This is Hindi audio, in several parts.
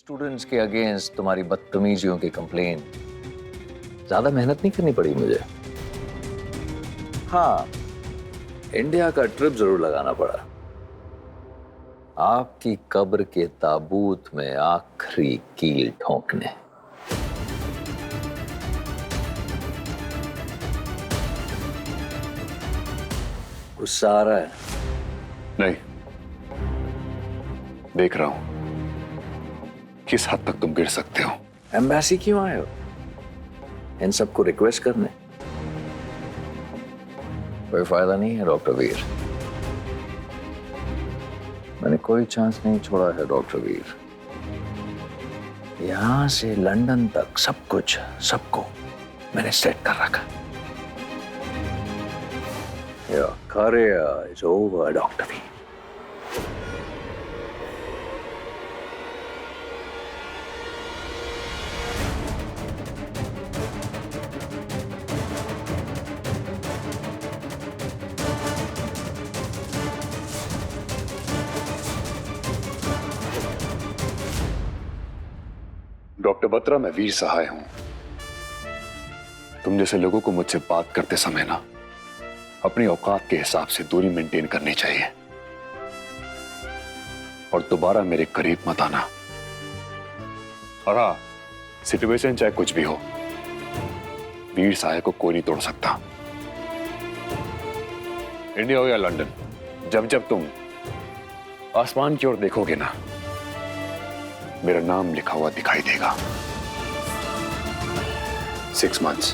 स्टूडेंट्स के अगेंस्ट तुम्हारी बदतमीजियों की कंप्लेन, ज्यादा मेहनत नहीं करनी पड़ी मुझे। हाँ, इंडिया का ट्रिप जरूर लगाना पड़ा, आपकी कब्र के ताबूत में आखिरी कील ठोंकने। गुस्सा आ रहा है? नहीं, देख रहा हूं किस हद तक तुम गिर सकते हो। एम्बेसी क्यों आए हो? इन सबको रिक्वेस्ट करने? कोई फायदा नहीं है डॉक्टर वीर, मैंने कोई चांस नहीं छोड़ा है डॉक्टर वीर। यहां से लंदन तक सब कुछ, सबको मैंने सेट कर रखा। Your career is over, doctor Veer. Doctor Batra, मैं वीर सहाय हूं। तुम जैसे लोगों को मुझसे बात करते समय ना अपनी औकात के हिसाब से दूरी मेंटेन करनी चाहिए, और दोबारा मेरे करीब मत आना। और हाँ, सिचुएशन चाहे कुछ भी हो, वीर सहाय को कोई नहीं तोड़ सकता। इंडिया हो या लंदन, जब जब तुम आसमान की ओर देखोगे ना, मेरा नाम लिखा हुआ दिखाई देगा। 6 months,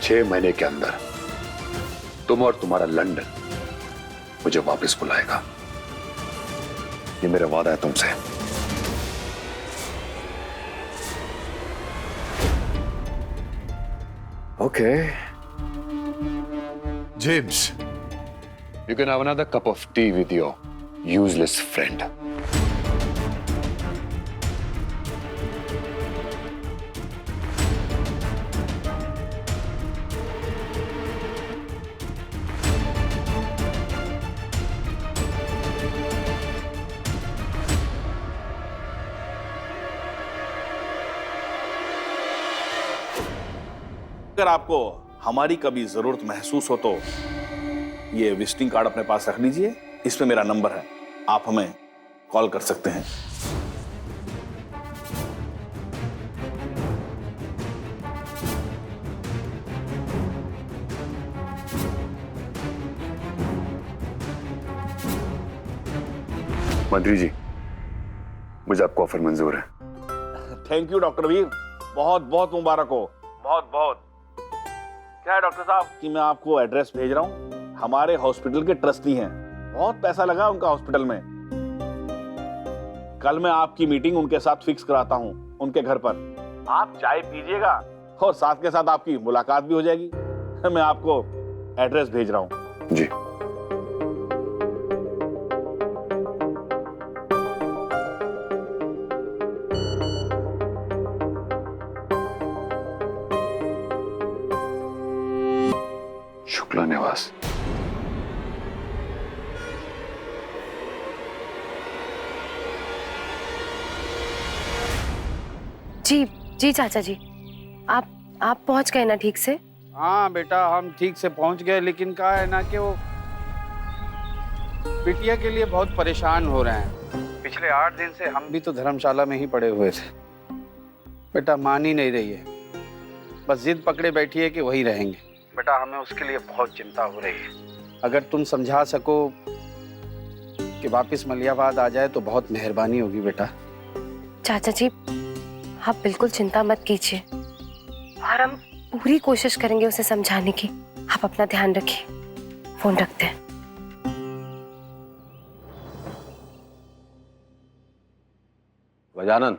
6 महीने के अंदर तुम और तुम्हारा लंदन मुझे वापस बुलाएगा। ये मेरा वादा है तुमसे। Okay. James, you can have another cup of tea with your useless friend. अगर आपको हमारी कभी जरूरत महसूस हो तो ये विजिटिंग कार्ड अपने पास रख लीजिए, इसमें मेरा नंबर है, आप हमें कॉल कर सकते हैं। मंत्री जी, मुझे आपको ऑफर मंजूर है। थैंक यू डॉक्टर वीर, बहुत बहुत मुबारक हो, बहुत बहुत। क्या है डॉक्टर साहब कि मैं आपको एड्रेस भेज रहा हूँ, हमारे हॉस्पिटल के ट्रस्टी हैं, बहुत पैसा लगा उनका हॉस्पिटल में। कल मैं आपकी मीटिंग उनके साथ फिक्स कराता हूँ उनके घर पर। आप चाय पीजिएगा और साथ के साथ आपकी मुलाकात भी हो जाएगी। मैं आपको एड्रेस भेज रहा हूँ। जी। शुक्ला निवास। जी जी चाचा जी, आप पहुंच गए ना ठीक से? हाँ बेटा, हम ठीक से पहुंच गए, लेकिन क्या है ना कि वो बिटिया के लिए बहुत परेशान हो रहे हैं। पिछले 8 दिन से हम भी तो धर्मशाला में ही पड़े हुए थे। बेटा मान ही नहीं रही है, बस जिद पकड़े बैठी है कि वही रहेंगे। बेटा हमें उसके लिए बहुत चिंता हो रही है। अगर तुम समझा सको कि वापस मलियाबाद आ जाए तो बहुत मेहरबानी होगी बेटा। चाचा जी आप बिल्कुल चिंता मत कीजिए, और हम पूरी कोशिश करेंगे उसे समझाने की। आप अपना ध्यान रखिए, फोन रखते हैं। गजानन,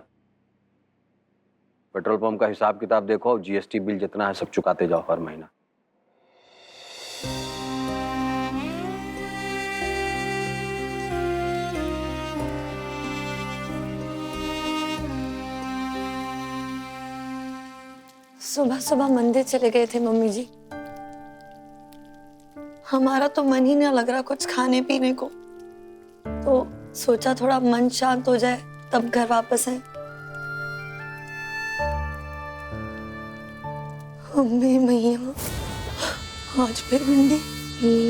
पेट्रोल पंप का हिसाब किताब देखो, जीएसटी बिल जितना है सब चुकाते जाओ हर महीना। सुबह सुबह मंदिर चले गए थे मम्मी जी। हमारा तो मन ही ना लग रहा कुछ खाने पीने को, तो सोचा थोड़ा मन शांत हो जाए तब घर वापस आए। अम्मी मैया, आज फिर भिंडी।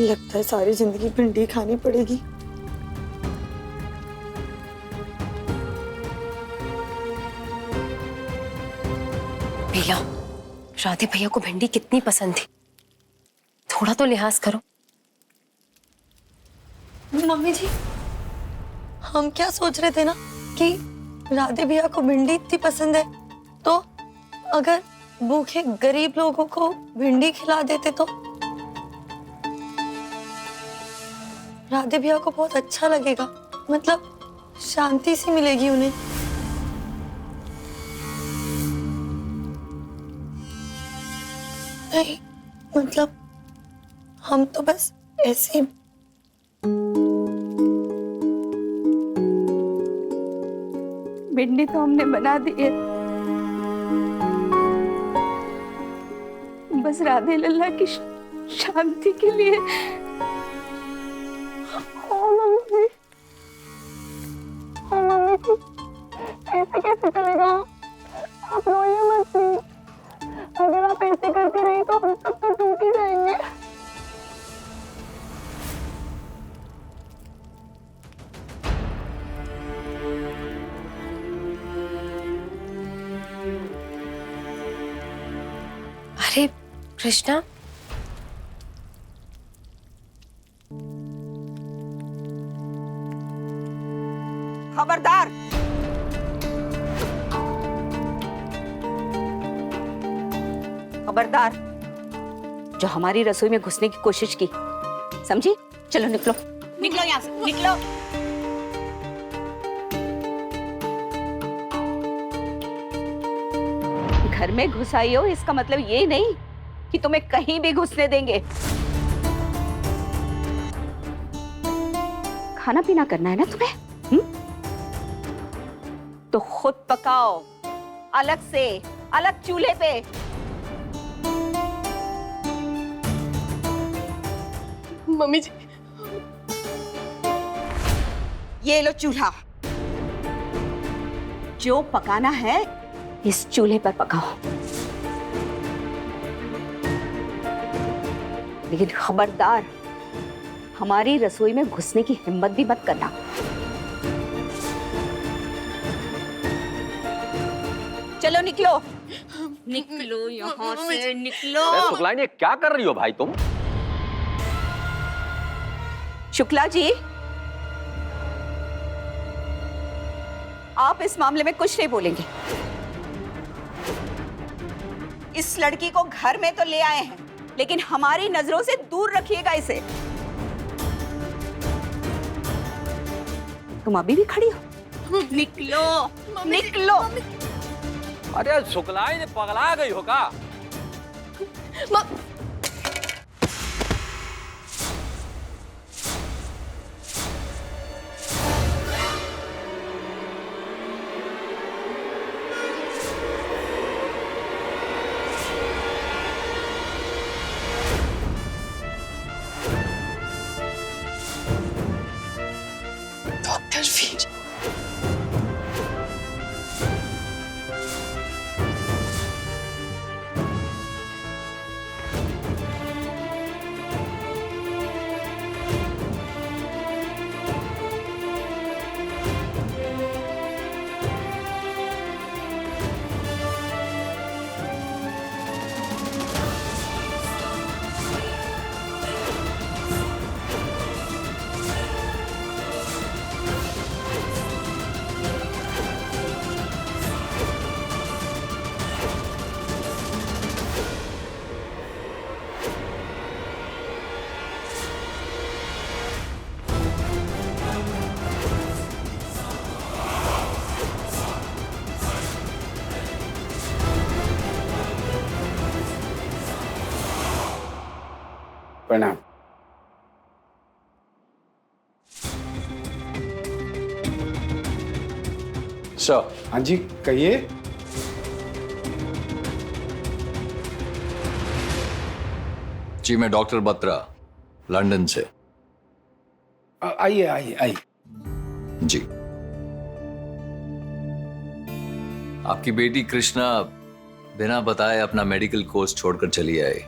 लगता है सारी जिंदगी भिंडी खानी पड़ेगी। भैया, राधे भैया को भिंडी कितनी पसंद थी, थोड़ा तो लिहाज करो। मम्मी जी, हम क्या सोच रहे थे ना कि राधे भैया को भिंडी इतनी पसंद है, तो अगर भूखे गरीब लोगों को भिंडी खिला देते तो राधे भैया को बहुत अच्छा लगेगा, मतलब शांति सी मिलेगी उन्हें। नहीं, मतलब हम तो बस ऐसे भिंडी तो हमने बना दी है, बस राधे लल्ला की शांति के लिए। मम्मी जी, ऐसे कैसे चलेगा? आप रोइए मत प्लीज। अगर आप ऐसे करते रहे तो हम सब तो टूट ही जाएंगे। अरे कृष्णा, खबरदार! खबरदार! जो हमारी रसोई में घुसने की कोशिश की, समझी? चलो निकलो, निकलो यहाँ से, निकलो। घर में घुस आई हो इसका मतलब ये नहीं कि तुम्हें कहीं भी घुसने देंगे। खाना पीना करना है ना तुम्हें? तो खुद पकाओ, अलग से, अलग चूल्हे पे। मम्मी जी, ये लो चूल्हा, जो पकाना है इस चूल्हे पर पकाओ। लेकिन खबरदार, हमारी रसोई में घुसने की हिम्मत भी मत करना। चलो निकलो, निकलो यहाँ से, निकलो। शुक्लाइन, ये क्या कर रही हो भाई तुम? शुक्ला जी, आप इस मामले में कुछ नहीं बोलेंगे। इस लड़की को घर में तो ले आए हैं, लेकिन हमारी नजरों से दूर रखिएगा इसे। तुम अभी भी खड़ी हो? निकलो, निकलो। अरे शुक्लाइन, पगला गई हो का? डॉक्टर वीर, प्रणाम। सर, हाँ जी, कहिए। जी मैं डॉक्टर बत्रा, लंदन से। आइए आइए आइए। जी। आपकी बेटी कृष्णा बिना बताए अपना मेडिकल कोर्स छोड़कर चली आई।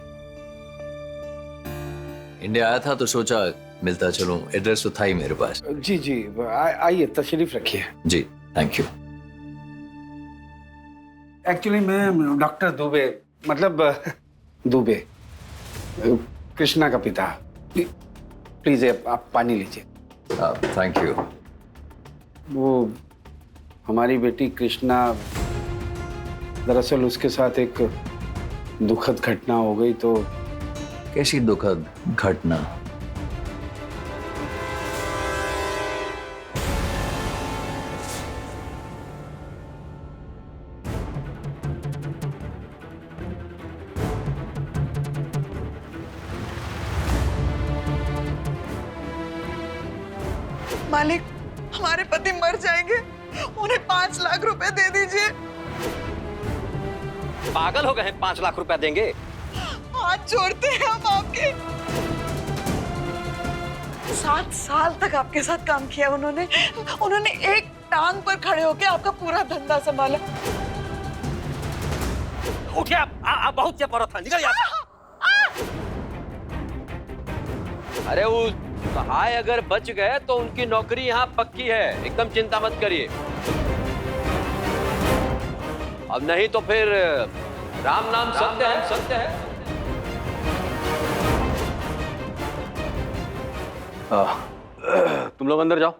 इंडिया आया था तो सोचा मिलता चलूं, एड्रेस तो था ही मेरे पास। जी जी, आइए तशरीफ रखिए। जी थैंक यू। एक्चुअली मैं डॉक्टर दुबे, मतलब दुबे, कृष्णा का पिता। प्लीज आप पानी लीजिए। Thank you. वो हमारी बेटी कृष्णा, दरअसल उसके साथ एक दुखद घटना हो गई। तो कैसी दुखद घटना? मालिक, हमारे पति मर जाएंगे, उन्हें 5 लाख रुपए दे दीजिए। पागल हो गए हैं? 5 लाख रुपया देंगे? हाथ जोड़ते हैं हम आपके। 7 साल तक आपके साथ काम किया उन्होंने एक टांग पर खड़े होकर आपका पूरा धंधा संभाला। उठिए आप बहुत चेप औरत है, निकल यहाँ से। अरे वो सहाय अगर बच गए तो उनकी नौकरी यहाँ पक्की है, एकदम चिंता मत करिए। अब नहीं तो फिर राम नाम सत्य है, सत्य है। तुम लोग अंदर जाओ।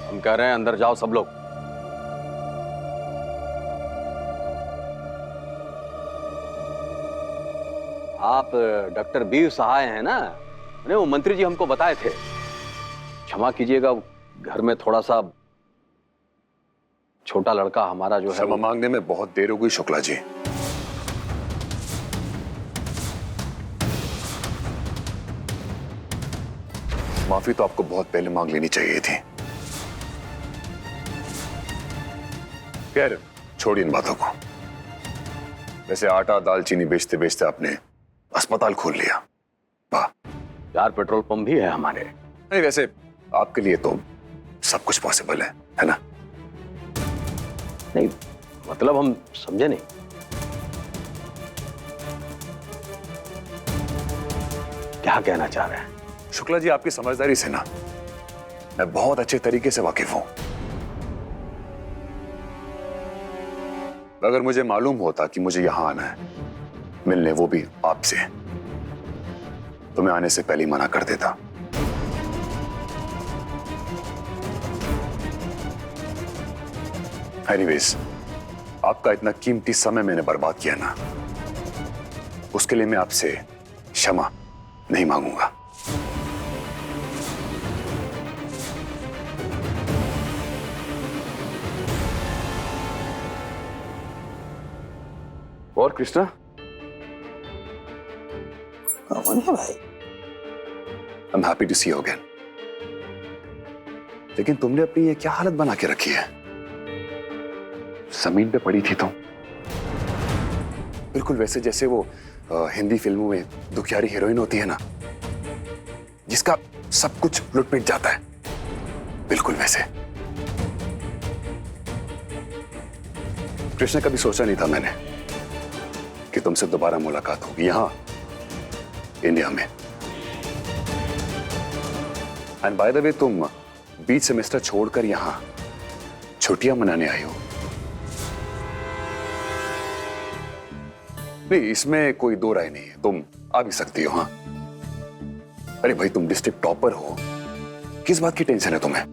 हम कह रहे हैं अंदर जाओ सब लोग। आप डॉक्टर वीर सहाय हैं ना? वो मंत्री जी हमको बताए थे। क्षमा कीजिएगा, घर में थोड़ा सा छोटा लड़का हमारा जो है। क्षमा मांगने में बहुत देर हो गई शुक्ला जी। माफी तो आपको बहुत पहले मांग लेनी चाहिए थी। खैर छोड़िए इन बातों को। वैसे आटा दाल चीनी बेचते बेचते आपने अस्पताल खोल लिया। वाह। 4 पेट्रोल पंप भी है हमारे। नहीं वैसे आपके लिए तो सब कुछ पॉसिबल है ना? नहीं मतलब हम समझे नहीं। क्या कहना चाह रहे हैं? शुक्ला जी आपकी समझदारी से ना मैं बहुत अच्छे तरीके से वाकिफ हूं। अगर मुझे मालूम होता कि मुझे यहां आना है मिलने, वो भी आपसे, तो मैं आने से पहले ही मना कर देता। एनीवेज, आपका इतना कीमती समय मैंने बर्बाद किया ना, उसके लिए मैं आपसे क्षमा नहीं मांगूंगा। और कृष्णा? कौन है भाई? I'm happy to see you again. लेकिन तुमने अपनी ये क्या हालत बना के रखी है? जमीन पे पड़ी थी तुम, बिल्कुल वैसे जैसे वो हिंदी फिल्मों में दुखियारी हीरोइन होती है ना, जिसका सब कुछ लुट मिट जाता है, बिल्कुल वैसे। कृष्णा, कभी सोचा नहीं था मैंने कि तुमसे दोबारा मुलाकात होगी यहां इंडिया में। एंड बाय द वे, तुम बीच सेमेस्टर छोड़कर यहां छुट्टियां मनाने आई हो। नहीं, इसमें कोई दो राय नहीं है, तुम आ भी सकती हो। हाँ, अरे भाई तुम डिस्ट्रिक्ट टॉपर हो, किस बात की टेंशन है तुम्हें?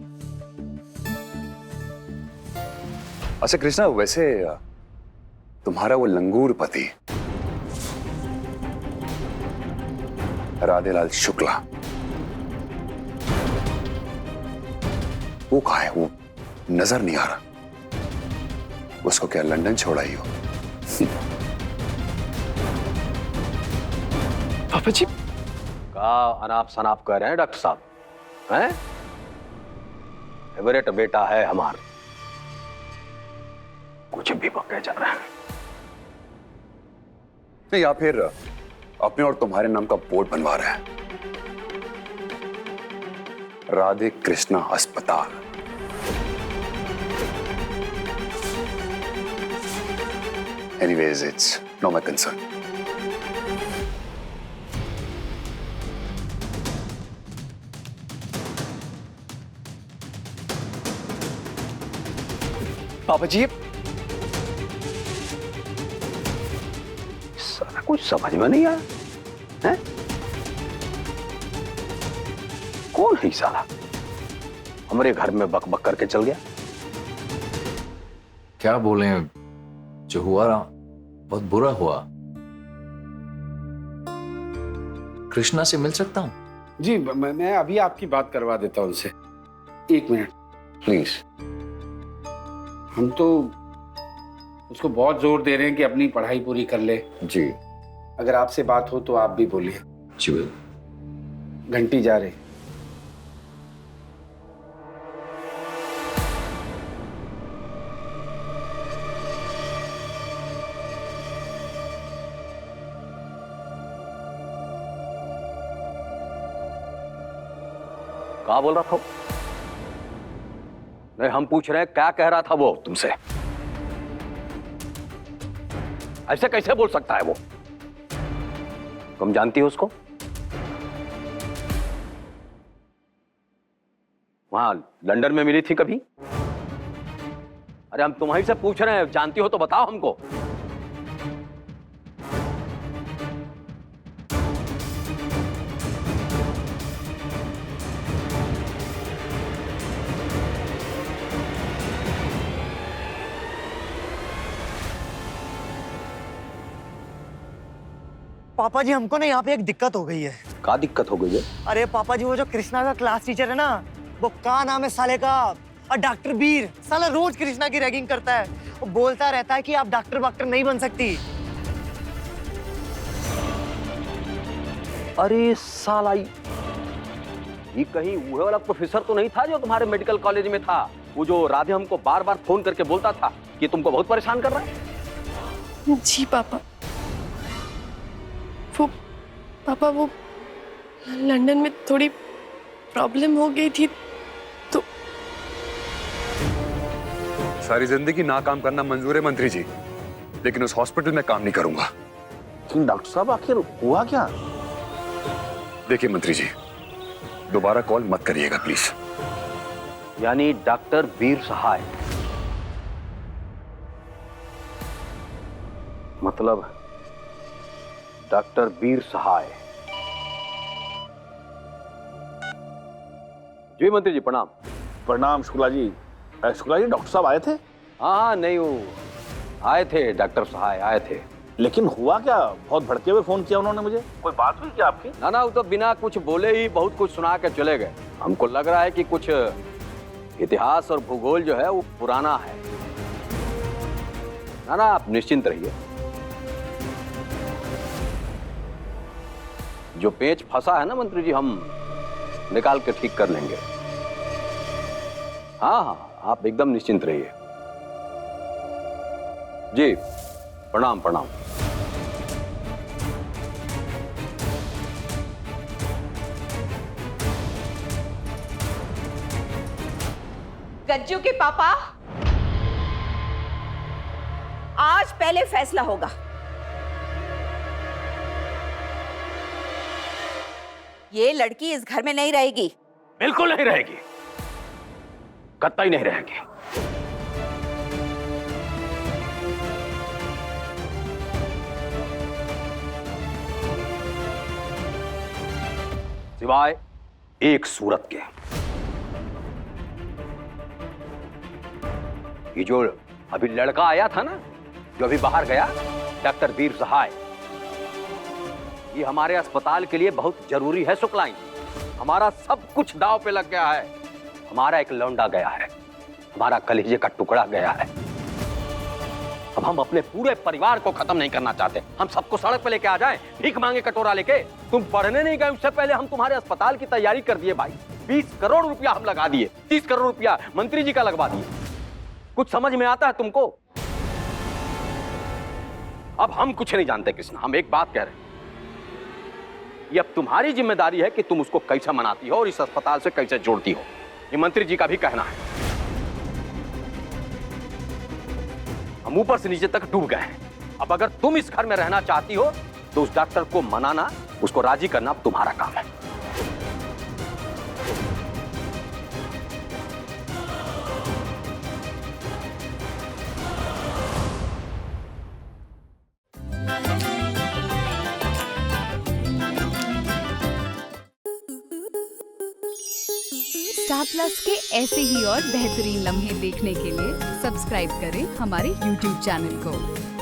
अच्छा कृष्णा, वैसे तुम्हारा वो लंगूर पति राधेलाल शुक्ला, वो कहाँ है? वो नजर नहीं आ रहा। उसको क्या लंदन छोड़ाई हो? पापा जी का अनाप शनाप कह रहे हैं डॉक्टर साहब हैं? फेवरेट बेटा है हमारा, कुछ भी बके जा रहा है। नहीं, या फिर अपने और तुम्हारे नाम का बोर्ड बनवा रहा है। राधे कृष्णा अस्पताल। Anyways, it's not my concern. पापा जी, सारा कुछ समझ में नहीं आया है? कौन है साला हमारे घर में बक बक करके चल गया? क्या बोले, जो हुआ ना बहुत बुरा हुआ। कृष्णा से मिल सकता हूं? जी मैं अभी आपकी बात करवा देता हूं उनसे। 1 मिनट प्लीज। हम तो उसको बहुत जोर दे रहे हैं कि अपनी पढ़ाई पूरी कर ले। जी अगर आपसे बात हो तो आप भी बोलिए। जी। घंटी जा रही। क्या बोल रहा था? नहीं, हम पूछ रहे हैं क्या कह रहा था वो तुमसे? ऐसे कैसे बोल सकता है वो? तुम जानती हो उसको? वहां लंदन में मिली थी कभी? अरे हम तुम्हारी से पूछ रहे हैं, जानती हो तो बताओ हमको। पापा जी, हमको ना यहाँ पे एक दिक्कत हो गई है। क्या दिक्कत हो गई है? अरे पापा जी, वो जो कृष्णा का क्लास टीचर है ना, वो क्या नाम है साले का, और डॉक्टर बीर, साला रोज कृष्णा की रैगिंग करता है। वो बोलता रहता है कि आप डॉक्टर नहीं बन सकती। अरे साला, ये कहीं वो वाला प्रोफेसर तो नहीं था जो तुम्हारे मेडिकल कॉलेज में था? वो जो राधे हमको बार बार फोन करके बोलता था कि तुमको बहुत परेशान कर रहा है? जी पापा, वो लंदन में थोड़ी प्रॉब्लम हो गई थी तो। सारी जिंदगी नाकाम करना मंजूर है मंत्री जी, लेकिन उस हॉस्पिटल में काम नहीं करूंगा। लेकिन डॉक्टर साहब, आखिर हुआ क्या? देखिए मंत्री जी, दोबारा कॉल मत करिएगा प्लीज। यानी डॉक्टर वीर सहाय, मतलब डॉक्टर वीर सहाय। जी मंत्री जी प्रणाम। प्रणाम शुक्ला जी। शुक्ला जी, डॉक्टर साहब आए थे? हाँ नहीं, वो आए थे, डॉक्टर सहाय आए थे। लेकिन हुआ क्या? बहुत भड़के हुए फोन किया उन्होंने मुझे। कोई बात हुई क्या आपकी? ना वो तो बिना कुछ बोले ही बहुत कुछ सुना के चले गए। हमको लग रहा है कि कुछ इतिहास और भूगोल जो है वो पुराना है। ना आप निश्चिंत रहिए, जो पेच फंसा है ना मंत्री जी, हम निकाल के ठीक कर लेंगे। हाँ, आप एकदम निश्चिंत रहिए। जी प्रणाम प्रणाम। गज्जू के पापा, आज पहले फैसला होगा। ये लड़की इस घर में नहीं रहेगी। बिल्कुल नहीं रहेगी, कतई नहीं रहेगी। सिवाय एक सूरत के। ये जो अभी लड़का आया था ना, जो अभी बाहर गया, डॉक्टर वीर सहाय, ये हमारे अस्पताल के लिए बहुत जरूरी है शुक्लाई। हमारा सब कुछ दांव पे लग गया है। हमारा एक लौंडा गया है, हमारा कलेजे का टुकड़ा गया है। अब हम अपने पूरे परिवार को खत्म नहीं करना चाहते। हम सबको सड़क पे लेके आ जाएं, भीख मांगे कटोरा लेके। तुम पढ़ने नहीं गए उससे पहले हम तुम्हारे अस्पताल की तैयारी कर दिए भाई। 20 करोड़ रुपया हम लगा दिए, 30 करोड़ रुपया मंत्री जी का लगवा दिए। कुछ समझ में आता है तुमको? अब हम कुछ नहीं जानते कृष्णा, हम एक बात कह रहे हैं, ये अब तुम्हारी जिम्मेदारी है कि तुम उसको कैसे मनाती हो और इस अस्पताल से कैसे जोड़ती हो। ये मंत्री जी का भी कहना है। हम ऊपर से नीचे तक डूब गए हैं। अब अगर तुम इस घर में रहना चाहती हो तो उस डॉक्टर को मनाना, उसको राजी करना अब तुम्हारा काम है। स्टार प्लस के ऐसे ही और बेहतरीन लम्हे देखने के लिए सब्सक्राइब करें हमारे YouTube चैनल को।